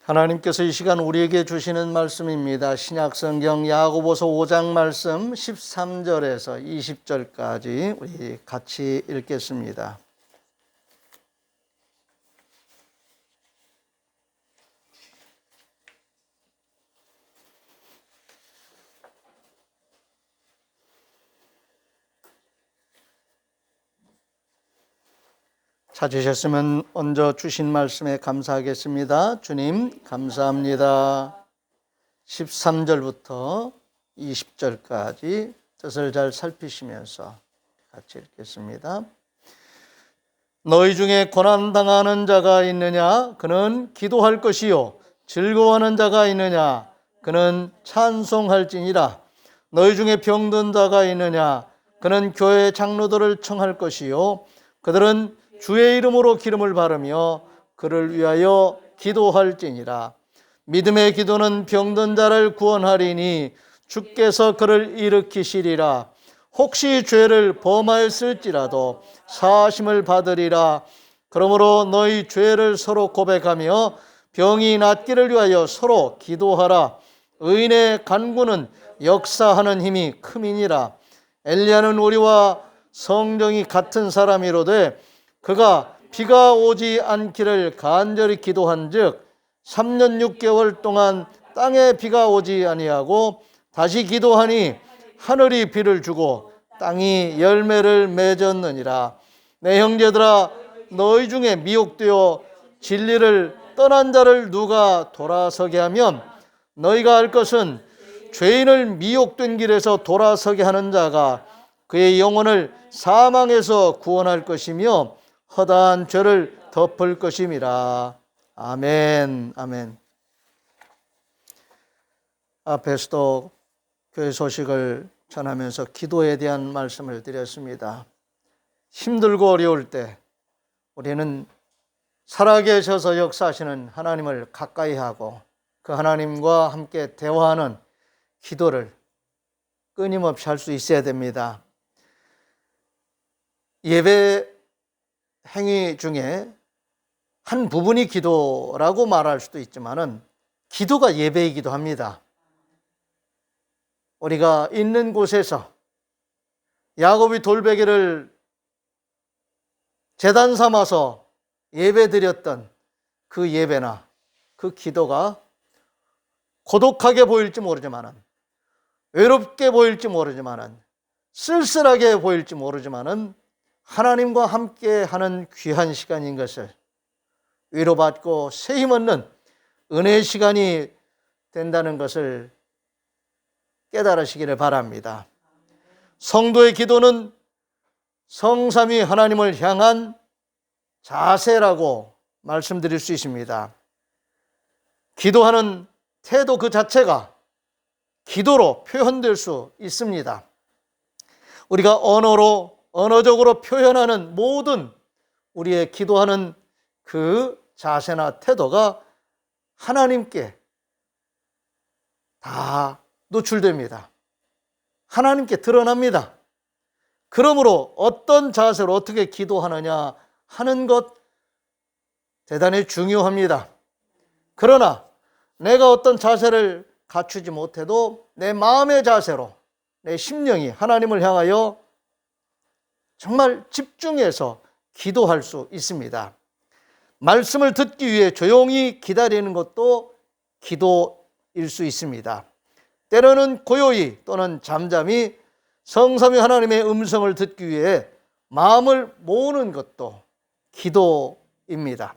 하나님께서 이 시간 우리에게 주시는 말씀입니다. 신약성경 야고보서 5장 말씀 13절에서 20절까지 우리 같이 읽겠습니다. 찾으셨으면 얹어 주신 말씀에 감사하겠습니다. 주님 감사합니다. 13절부터 20절까지 뜻을 잘 살피시면서 같이 읽겠습니다. 너희 중에 고난당하는 자가 있느냐? 그는 기도할 것이요. 즐거워하는 자가 있느냐? 그는 찬송할지니라. 너희 중에 병든 자가 있느냐? 그는 교회 장로들을 청할 것이요. 그들은 주의 이름으로 기름을 바르며 그를 위하여 기도할지니라. 믿음의 기도는 병든 자를 구원하리니 주께서 그를 일으키시리라. 혹시 죄를 범하였을지라도 사하심을 받으리라. 그러므로 너희 죄를 서로 고백하며 병이 낫기를 위하여 서로 기도하라. 의인의 간구는 역사하는 힘이 큼이니라. 엘리야는 우리와 성정이 같은 사람이로되 그가 비가 오지 않기를 간절히 기도한즉 3년 6개월 동안 땅에 비가 오지 아니하고 다시 기도하니 하늘이 비를 주고 땅이 열매를 맺었느니라. 내 형제들아, 너희 중에 미혹되어 진리를 떠난 자를 누가 돌아서게 하면 너희가 알 것은 죄인을 미혹된 길에서 돌아서게 하는 자가 그의 영혼을 사망에서 구원할 것이며 허다한 죄를 덮을 것임이라. 아멘. 아멘. 앞에서도 교회 소식을 전하면서 기도에 대한 말씀을 드렸습니다. 힘들고 어려울 때 우리는 살아계셔서 역사하시는 하나님을 가까이 하고 그 하나님과 함께 대화하는 기도를 끊임없이 할 수 있어야 됩니다. 예배 행위 중에 한 부분이 기도라고 말할 수도 있지만은 기도가 예배이기도 합니다. 우리가 있는 곳에서 야곱이 돌베개를 제단 삼아서 예배드렸던 그 예배나 그 기도가 고독하게 보일지 모르지만은 외롭게 보일지 모르지만은 쓸쓸하게 보일지 모르지만은 하나님과 함께 하는 귀한 시간인 것을 위로받고 새 힘 얻는 은혜의 시간이 된다는 것을 깨달으시기를 바랍니다. 성도의 기도는 성삼위 하나님을 향한 자세라고 말씀드릴 수 있습니다. 기도하는 태도 그 자체가 기도로 표현될 수 있습니다. 우리가 언어적으로 표현하는 모든 우리의 기도하는 그 자세나 태도가 하나님께 다 노출됩니다. 하나님께 드러납니다. 그러므로 어떤 자세로 어떻게 기도하느냐 하는 것 대단히 중요합니다. 그러나 내가 어떤 자세를 갖추지 못해도 내 마음의 자세로 내 심령이 하나님을 향하여 정말 집중해서 기도할 수 있습니다. 말씀을 듣기 위해 조용히 기다리는 것도 기도일 수 있습니다. 때로는 고요히 또는 잠잠히 성삼위 하나님의 음성을 듣기 위해 마음을 모으는 것도 기도입니다.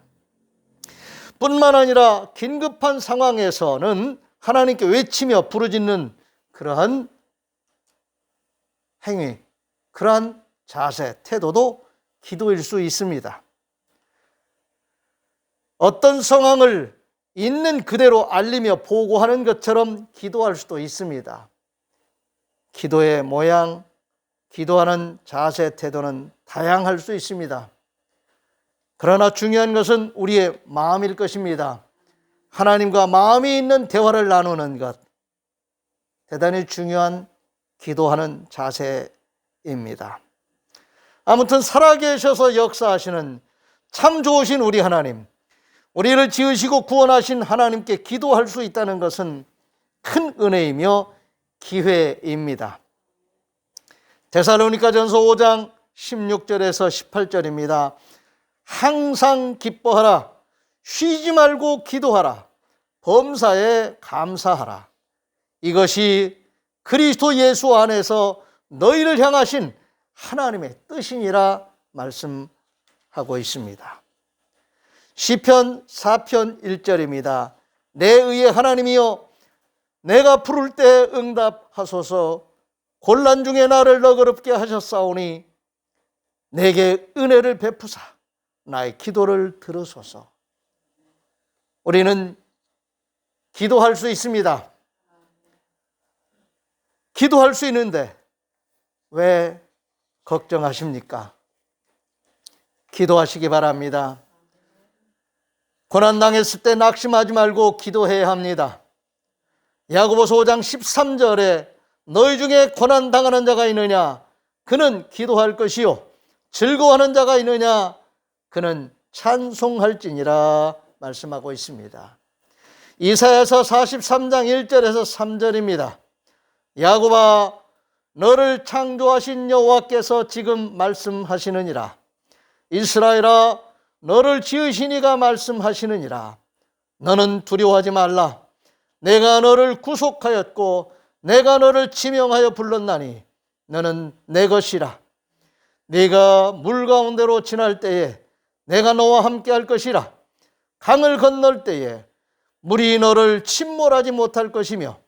뿐만 아니라 긴급한 상황에서는 하나님께 외치며 부르짖는 그러한 행위, 그러한 자세, 태도도 기도일 수 있습니다. 어떤 상황을 있는 그대로 알리며 보고하는 것처럼 기도할 수도 있습니다. 기도의 모양, 기도하는 자세, 태도는 다양할 수 있습니다. 그러나 중요한 것은 우리의 마음일 것입니다. 하나님과 마음이 있는 대화를 나누는 것, 대단히 중요한 기도하는 자세입니다. 아무튼 살아계셔서 역사하시는 참 좋으신 우리 하나님, 우리를 지으시고 구원하신 하나님께 기도할 수 있다는 것은 큰 은혜이며 기회입니다. 데살로니가전서 5장 16절에서 18절입니다. 항상 기뻐하라. 쉬지 말고 기도하라. 범사에 감사하라. 이것이 그리스도 예수 안에서 너희를 향하신 하나님의 뜻이니라 말씀하고 있습니다. 시편 4편 1절입니다. 내 의의 하나님이여 내가 부를 때 응답하소서. 곤란 중에 나를 너그럽게 하셨사오니 내게 은혜를 베푸사 나의 기도를 들으소서. 우리는 기도할 수 있습니다. 기도할 수 있는데 왜 걱정하십니까? 기도하시기 바랍니다. 고난당했을 때 낙심하지 말고 기도해야 합니다. 야고보서 5장 13절에 너희 중에 고난당하는 자가 있느냐? 그는 기도할 것이요. 즐거워하는 자가 있느냐? 그는 찬송할지니라 말씀하고 있습니다. 이사야서 43장 1절에서 3절입니다. 야곱아 너를 창조하신 여호와께서 지금 말씀하시느니라. 이스라엘아 너를 지으신 이가 말씀하시느니라. 너는 두려워하지 말라. 내가 너를 구속하였고 내가 너를 지명하여 불렀나니 너는 내 것이라. 네가 물 가운데로 지날 때에 내가 너와 함께 할 것이라. 강을 건널 때에 물이 너를 침몰하지 못할 것이며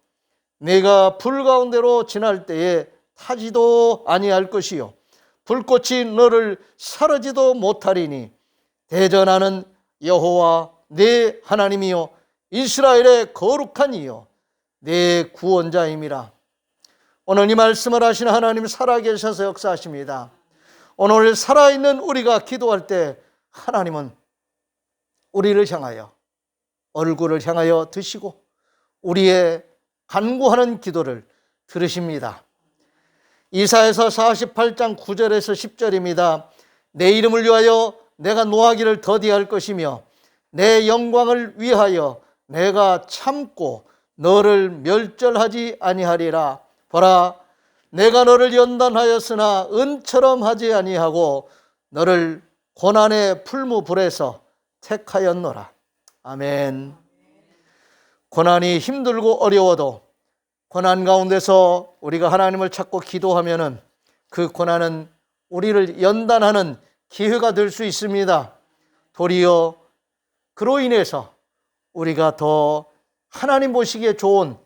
네가 불 가운데로 지날 때에 타지도 아니할 것이요 불꽃이 너를 사르지도 못하리니 대전하는 여호와 내 하나님이요 이스라엘의 거룩한 이요 내 구원자임이라. 오늘 이 말씀을 하시는 하나님 살아계셔서 역사하십니다. 오늘 살아있는 우리가 기도할 때 하나님은 우리를 향하여 얼굴을 향하여 드시고 우리의 간구하는 기도를 들으십니다. 이사야서 48장 9절에서 10절입니다. 내 이름을 위하여 내가 노하기를 더디할 것이며 내 영광을 위하여 내가 참고 너를 멸절하지 아니하리라. 보라 내가 너를 연단하였으나 은처럼 하지 아니하고 너를 고난의 풀무불에서 택하였노라. 아멘. 고난이 힘들고 어려워도 고난 가운데서 우리가 하나님을 찾고 기도하면은 그 고난은 우리를 연단하는 기회가 될 수 있습니다. 도리어 그로 인해서 우리가 더 하나님 보시기에 좋은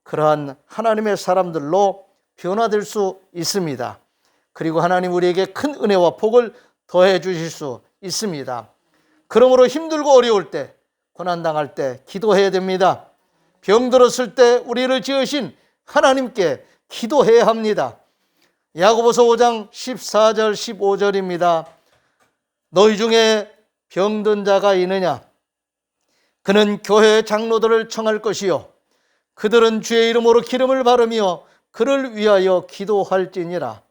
그러한 하나님의 사람들로 변화될 수 있습니다. 그리고 하나님 우리에게 큰 은혜와 복을 더해 주실 수 있습니다. 그러므로 힘들고 어려울 때, 고난당할 때 기도해야 됩니다. 병들었을 때 우리를 지으신 하나님께 기도해야 합니다. 야고보서 5장 14절 15절입니다. 너희 중에 병든 자가 있느냐? 그는 교회 장로들을 청할 것이요 그들은 주의 이름으로 기름을 바르며 그를 위하여 기도할지니라.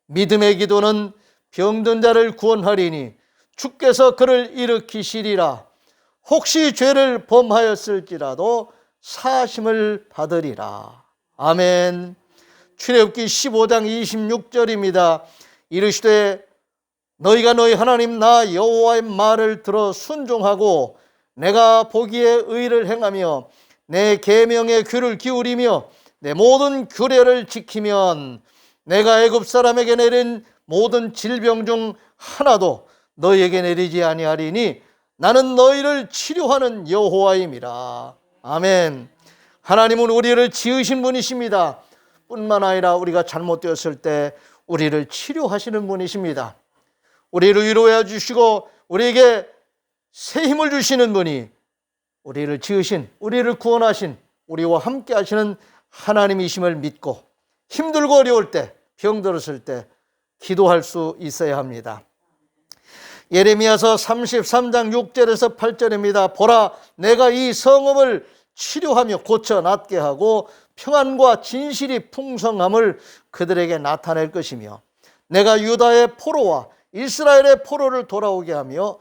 믿음의 기도는 병든 자를 구원하리니 주께서 그를 일으키시리라. 혹시 죄를 범하였을지라도 사심을 받으리라. 아멘. 출애굽기 15장 26절입니다. 이르시되 너희가 너희 하나님 나 여호와의 말을 들어 순종하고 내가 보기에 의를 행하며 내 계명에 귀를 기울이며 내 모든 규례를 지키면 내가 애굽 사람에게 내린 모든 질병 중 하나도 너희에게 내리지 아니하리니 나는 너희를 치료하는 여호와임이라. 아멘. 하나님은 우리를 지으신 분이십니다. 뿐만 아니라 우리가 잘못되었을 때 우리를 치료하시는 분이십니다. 우리를 위로해 주시고 우리에게 새 힘을 주시는 분이 우리를 지으신, 우리를 구원하신, 우리와 함께 하시는 하나님이심을 믿고 힘들고 어려울 때, 병들었을 때 기도할 수 있어야 합니다. 예레미야서 33장 6절에서 8절입니다. 보라 내가 이 성읍을 치료하며 고쳐 낫게 하고 평안과 진실이 풍성함을 그들에게 나타낼 것이며 내가 유다의 포로와 이스라엘의 포로를 돌아오게 하며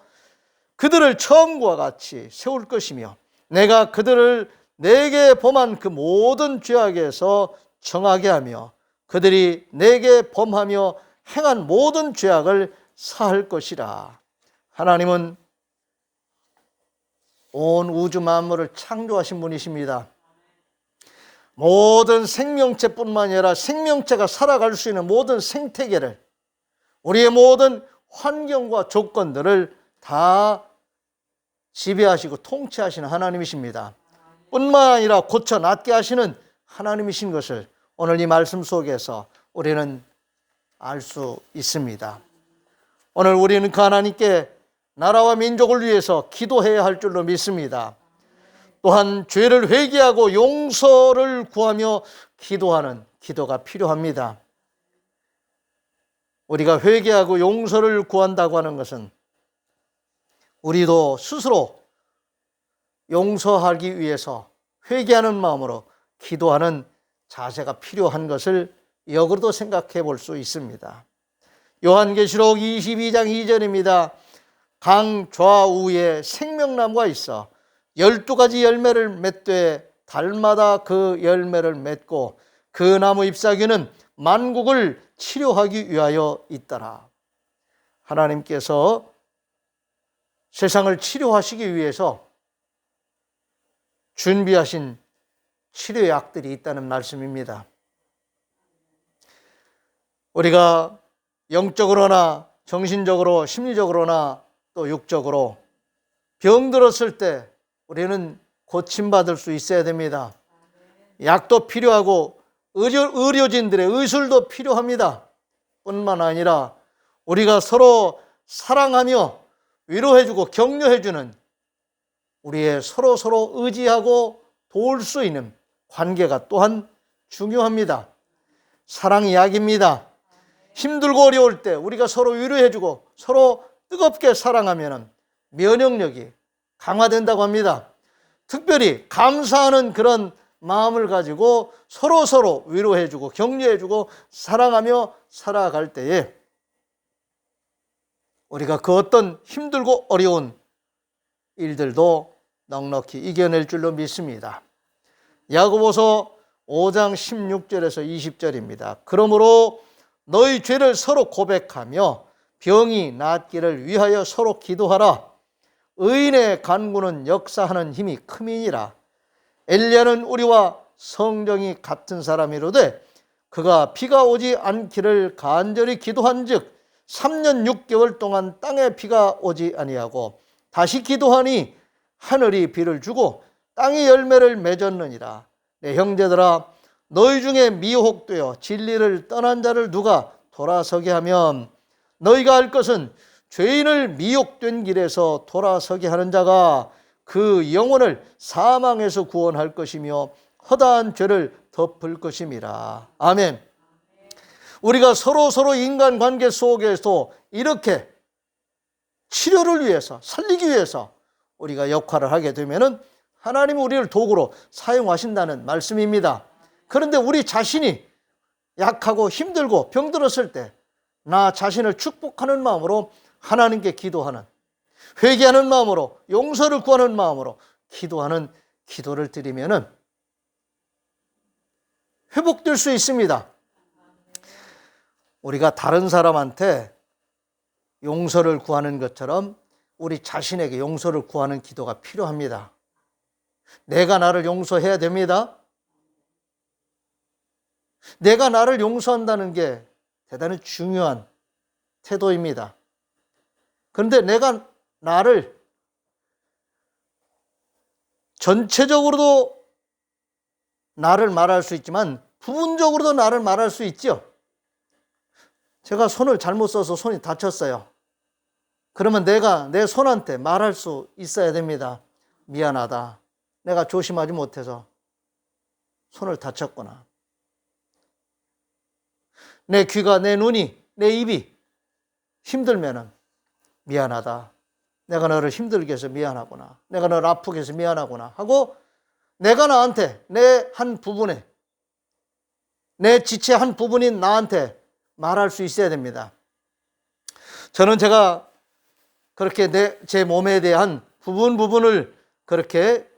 그들을 처음과 같이 세울 것이며 내가 그들을 내게 범한 그 모든 죄악에서 정하게 하며 그들이 내게 범하며 행한 모든 죄악을 사할 것이라. 하나님은 온 우주 만물을 창조하신 분이십니다. 모든 생명체뿐만 아니라 생명체가 살아갈 수 있는 모든 생태계를, 우리의 모든 환경과 조건들을 다 지배하시고 통치하시는 하나님이십니다. 뿐만 아니라 고쳐 낫게 하시는 하나님이신 것을 오늘 이 말씀 속에서 우리는 알 수 있습니다. 오늘 우리는 그 하나님께 나라와 민족을 위해서 기도해야 할 줄로 믿습니다. 또한 죄를 회개하고 용서를 구하며 기도하는 기도가 필요합니다. 우리가 회개하고 용서를 구한다고 하는 것은 우리도 스스로 용서하기 위해서 회개하는 마음으로 기도하는 자세가 필요한 것을 역으로도 생각해 볼 수 있습니다. 요한계시록 22장 2절입니다. 강 좌우에 생명나무가 있어 12가지 열매를 맺되 달마다 그 열매를 맺고 그 나무 잎사귀는 만국을 치료하기 위하여 있더라. 하나님께서 세상을 치료하시기 위해서 준비하신 치료약들이 있다는 말씀입니다. 우리가 영적으로나 정신적으로 심리적으로나 또 육적으로 병들었을 때 우리는 고침받을 수 있어야 됩니다. 약도 필요하고 의료진들의 의술도 필요합니다. 뿐만 아니라 우리가 서로 사랑하며 위로해주고 격려해주는 우리의 서로 의지하고 도울 수 있는 관계가 또한 중요합니다. 사랑이 약입니다. 힘들고 어려울 때 우리가 서로 위로해주고 서로 뜨겁게 사랑하면 면역력이 강화된다고 합니다. 특별히 감사하는 그런 마음을 가지고 서로 위로해주고 격려해주고 사랑하며 살아갈 때에 우리가 그 어떤 힘들고 어려운 일들도 넉넉히 이겨낼 줄로 믿습니다. 야고보서 5장 16절에서 20절입니다. 그러므로 너희 죄를 서로 고백하며 병이 낫기를 위하여 서로 기도하라. 의인의 간구는 역사하는 힘이 큼이니라. 엘리야는 우리와 성정이 같은 사람이로되 그가 비가 오지 않기를 간절히 기도한즉 3년 6개월 동안 땅에 비가 오지 아니하고 다시 기도하니 하늘이 비를 주고 땅이 열매를 맺었느니라. 내 형제들아, 너희 중에 미혹되어 진리를 떠난 자를 누가 돌아서게 하면 너희가 알 것은 죄인을 미혹된 길에서 돌아서게 하는 자가 그 영혼을 사망에서 구원할 것이며 허다한 죄를 덮을 것임이라. 아멘. 우리가 서로 인간관계 속에서 이렇게 치료를 위해서 살리기 위해서 우리가 역할을 하게 되면은 하나님이 우리를 도구로 사용하신다는 말씀입니다. 그런데 우리 자신이 약하고 힘들고 병들었을 때 나 자신을 축복하는 마음으로 하나님께 기도하는, 회개하는 마음으로 용서를 구하는 마음으로 기도하는 기도를 드리면은 회복될 수 있습니다. 우리가 다른 사람한테 용서를 구하는 것처럼 우리 자신에게 용서를 구하는 기도가 필요합니다. 내가 나를 용서해야 됩니다. 내가 나를 용서한다는 게 대단히 중요한 태도입니다. 그런데 내가 나를 전체적으로도 나를 말할 수 있지만 부분적으로도 나를 말할 수 있죠. 제가 손을 잘못 써서 손이 다쳤어요. 그러면 내가 내 손한테 말할 수 있어야 됩니다. 미안하다. 내가 조심하지 못해서 손을 다쳤구나. 내 귀가, 내 눈이, 내 입이 힘들면은 미안하다. 내가 너를 힘들게 해서 미안하구나. 내가 너를 아프게 해서 미안하구나 하고 내가 나한테 내 한 부분에 내 지체 한 부분인 나한테 말할 수 있어야 됩니다. 저는 제가 그렇게 제 몸에 대한 부분을 그렇게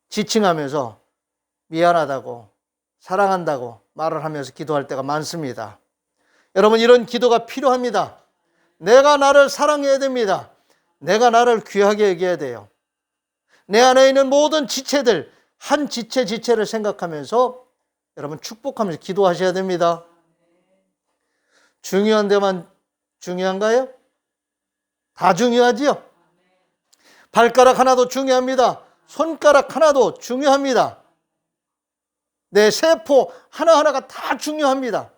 지칭하면서 미안하다고 사랑한다고 말을 하면서 기도할 때가 많습니다. 여러분, 이런 기도가 필요합니다. 내가 나를 사랑해야 됩니다. 내가 나를 귀하게 여겨야 돼요. 내 안에 있는 모든 지체들, 한 지체를 생각하면서 여러분 축복하면서 기도하셔야 됩니다. 중요한 데만 중요한가요? 다 중요하지요? 발가락 하나도 중요합니다. 손가락 하나도 중요합니다. 내 세포 하나하나가 다 중요합니다.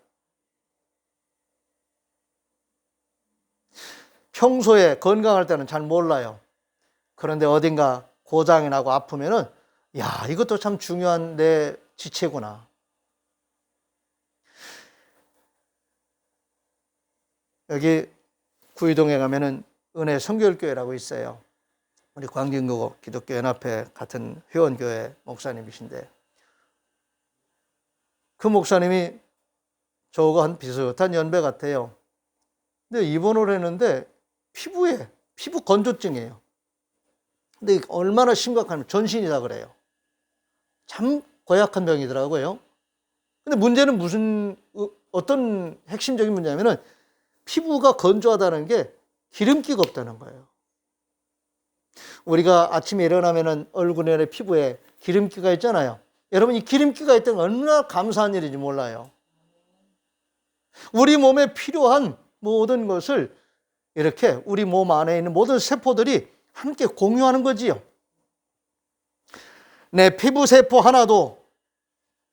평소에 건강할 때는 잘 몰라요. 그런데 어딘가 고장이 나고 아프면은, 야, 이것도 참 중요한 내 지체구나. 여기 구이동에 가면은 은혜 성결교회라고 있어요. 우리 광진구 기독교연합회 같은 회원교회 목사님이신데, 그 목사님이 저하고 한 비슷한 연배 같아요. 근데 입원을 했는데 피부 건조증이에요. 근데 얼마나 심각하면 전신이다 그래요. 참 고약한 병이더라고요. 근데 문제는 어떤 핵심적인 문제냐면은 피부가 건조하다는 게 기름기가 없다는 거예요. 우리가 아침에 일어나면은 얼굴에 피부에 기름기가 있잖아요. 여러분, 이 기름기가 있다는 건 얼마나 감사한 일인지 몰라요. 우리 몸에 필요한 모든 것을 이렇게 우리 몸 안에 있는 모든 세포들이 함께 공유하는 거지요. 내 피부 세포 하나도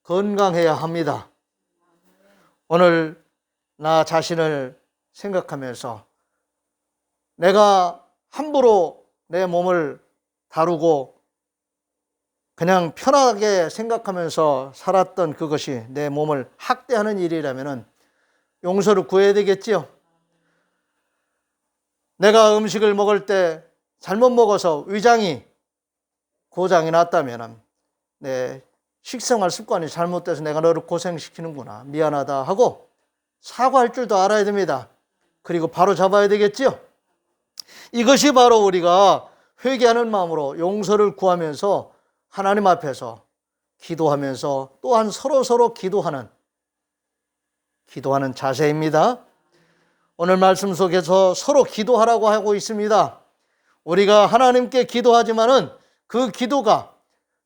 건강해야 합니다. 오늘 나 자신을 생각하면서 내가 함부로 내 몸을 다루고 그냥 편하게 생각하면서 살았던 그것이 내 몸을 학대하는 일이라면 용서를 구해야 되겠지요. 내가 음식을 먹을 때 잘못 먹어서 위장이 고장이 났다면 내 식생활 습관이 잘못돼서 내가 너를 고생시키는구나, 미안하다 하고 사과할 줄도 알아야 됩니다. 그리고 바로 잡아야 되겠지요. 이것이 바로 우리가 회개하는 마음으로 용서를 구하면서 하나님 앞에서 기도하면서 또한 서로 기도하는 자세입니다. 오늘 말씀 속에서 서로 기도하라고 하고 있습니다. 우리가 하나님께 기도하지만은 그 기도가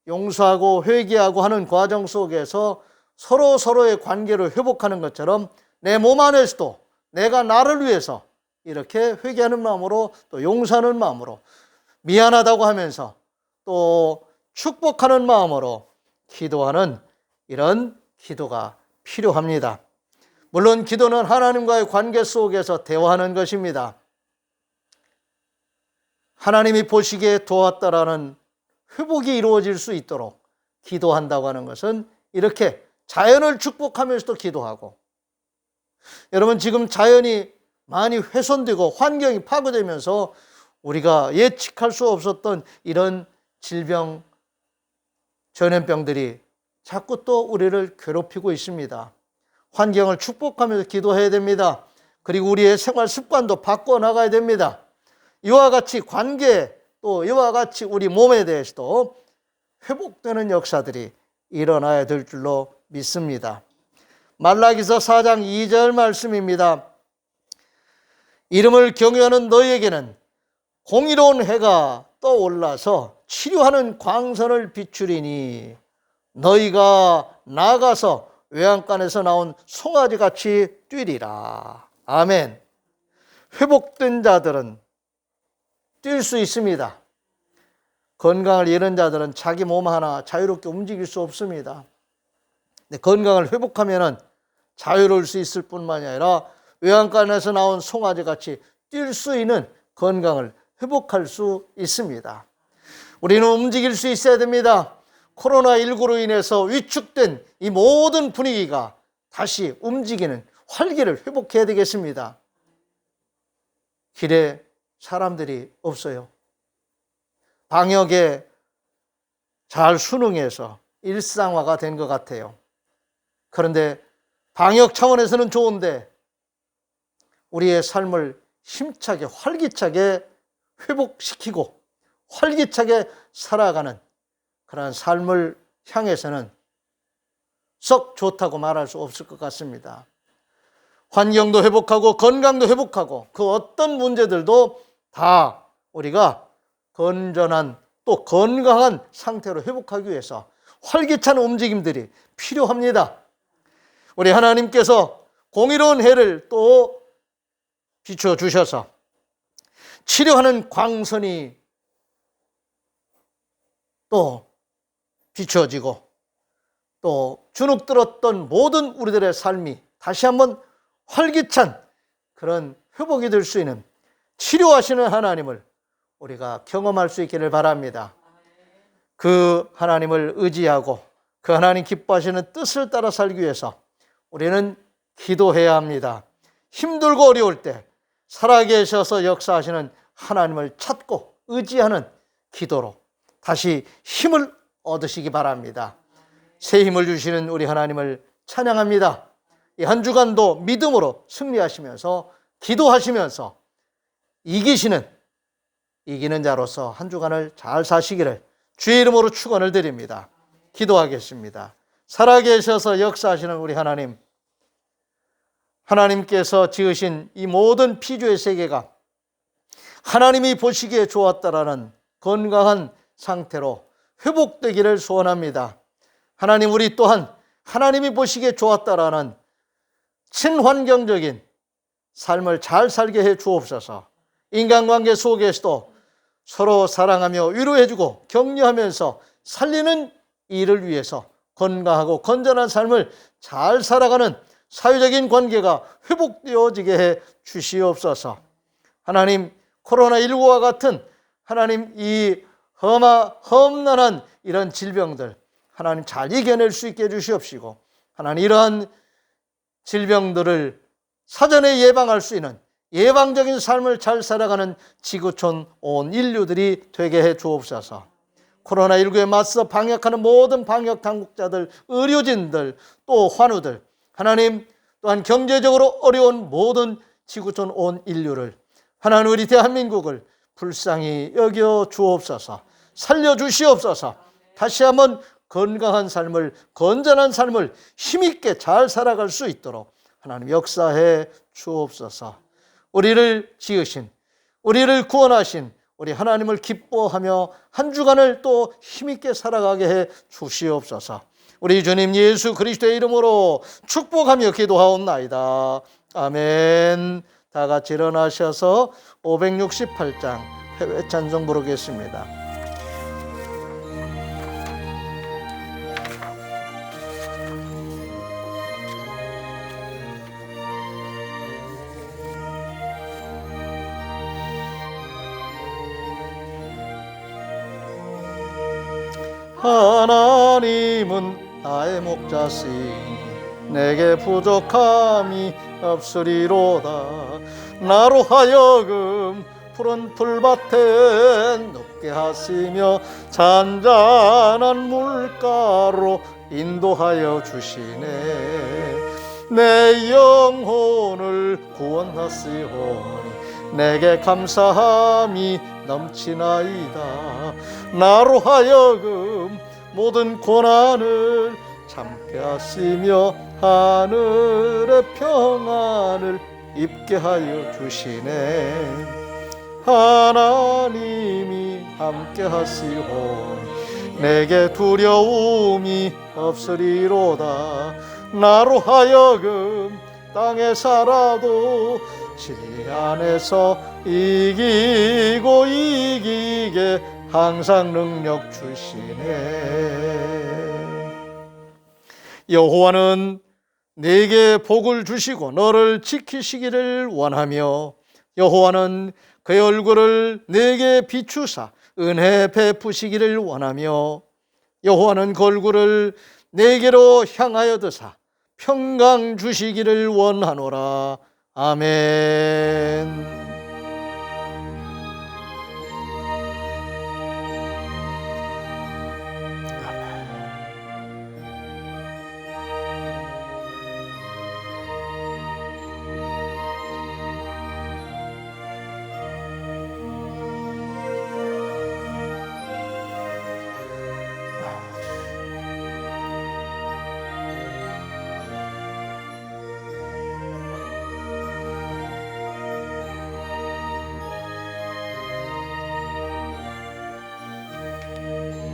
용서하고 회개하고 하는 과정 속에서 서로의 관계를 회복하는 것처럼 내 몸 안에서도 내가 나를 위해서 이렇게 회개하는 마음으로 또 용서하는 마음으로 미안하다고 하면서 또 축복하는 마음으로 기도하는 이런 기도가 필요합니다. 물론 기도는 하나님과의 관계 속에서 대화하는 것입니다. 하나님이 보시기에 도왔다라는 회복이 이루어질 수 있도록 기도한다고 하는 것은 이렇게 자연을 축복하면서도 기도하고, 여러분 지금 자연이 많이 훼손되고 환경이 파괴되면서 우리가 예측할 수 없었던 이런 질병, 전염병들이 자꾸 또 우리를 괴롭히고 있습니다. 환경을 축복하면서 기도해야 됩니다. 그리고 우리의 생활 습관도 바꿔 나가야 됩니다. 이와 같이 관계, 또 이와 같이 우리 몸에 대해서도 회복되는 역사들이 일어나야 될 줄로 믿습니다. 말라기서 4장 2절 말씀입니다. 이름을 경외하는 너희에게는 공의로운 해가 떠올라서 치료하는 광선을 비추리니 너희가 나가서 외양간에서 나온 송아지같이 뛰리라. 아멘. 회복된 자들은 뛸 수 있습니다. 건강을 잃은 자들은 자기 몸 하나 자유롭게 움직일 수 없습니다. 근데 건강을 회복하면 자유로울 수 있을 뿐만이 아니라 외양간에서 나온 송아지같이 뛸 수 있는 건강을 회복할 수 있습니다. 우리는 움직일 수 있어야 됩니다. 코로나19로 인해서 위축된 이 모든 분위기가 다시 움직이는 활기를 회복해야 되겠습니다. 길에 사람들이 없어요. 방역에 잘 순응해서 일상화가 된 것 같아요. 그런데 방역 차원에서는 좋은데 우리의 삶을 힘차게 활기차게 회복시키고 활기차게 살아가는 그러한 삶을 향해서는 썩 좋다고 말할 수 없을 것 같습니다. 환경도 회복하고 건강도 회복하고 그 어떤 문제들도 다 우리가 건전한 또 건강한 상태로 회복하기 위해서 활기찬 움직임들이 필요합니다. 우리 하나님께서 공의로운 해를 또 비춰주셔서 치료하는 광선이 또 비춰지고 또 주눅들었던 모든 우리들의 삶이 다시 한번 활기찬 그런 회복이 될 수 있는 치료하시는 하나님을 우리가 경험할 수 있기를 바랍니다. 그 하나님을 의지하고 그 하나님 기뻐하시는 뜻을 따라 살기 위해서 우리는 기도해야 합니다. 힘들고 어려울 때 살아계셔서 역사하시는 하나님을 찾고 의지하는 기도로 다시 힘을 얻으시기 바랍니다. 새 힘을 주시는 우리 하나님을 찬양합니다. 이 한 주간도 믿음으로 승리하시면서 기도하시면서 이기는 자로서 한 주간을 잘 사시기를 주의 이름으로 축원을 드립니다. 기도하겠습니다. 살아계셔서 역사하시는 우리 하나님, 하나님께서 지으신 이 모든 피조의 세계가 하나님이 보시기에 좋았다라는 건강한 상태로 회복되기를 소원합니다. 하나님, 우리 또한 하나님이 보시기에 좋았다라는 친환경적인 삶을 잘 살게 해 주옵소서. 인간관계 속에서도 서로 사랑하며 위로해주고 격려하면서 살리는 일을 위해서 건강하고 건전한 삶을 잘 살아가는 사회적인 관계가 회복되어지게 해 주시옵소서. 하나님, 코로나19와 같은 하나님 이 험난한 이런 질병들 하나님 잘 이겨낼 수 있게 해주시옵시고, 하나님 이러한 질병들을 사전에 예방할 수 있는 예방적인 삶을 잘 살아가는 지구촌 온 인류들이 되게 해 주옵소서. 코로나19에 맞서 방역하는 모든 방역 당국자들, 의료진들, 또 환우들, 하나님 또한 경제적으로 어려운 모든 지구촌 온 인류를, 하나님 우리 대한민국을 불쌍히 여겨 주옵소서. 살려주시옵소서. 다시 한번 건강한 삶을, 건전한 삶을 힘있게 잘 살아갈 수 있도록 하나님 역사해 주옵소서. 우리를 지으신, 우리를 구원하신 우리 하나님을 기뻐하며 한 주간을 또 힘있게 살아가게 해 주시옵소서. 우리 주님 예수 그리스도의 이름으로 축복하며 기도하옵나이다. 아멘. 다 같이 일어나셔서 568장 회외 찬송 부르겠습니다. 하나님은 나의 목자시니 내게 부족함이 없으리로다. 나로 하여금 푸른 풀밭에 눕게 하시며 잔잔한 물가로 인도하여 주시네. 내 영혼을 구원하시오니 내게 감사함이 넘치나이다. 나로 하여금 모든 고난을 참게 하시며 하늘의 평안을 입게 하여 주시네. 하나님이 함께 하시오니 내게 두려움이 없으리로다. 나로 하여금 땅에 살아도 진리 안에서 이기고 이기게 항상 능력 주시네. 여호와는 네게 복을 주시고 너를 지키시기를 원하며, 여호와는 그의 얼굴을 네게 비추사 은혜 베푸시기를 원하며, 여호와는 그 얼굴을 네게로 향하여 드사 평강 주시기를 원하노라. 아멘.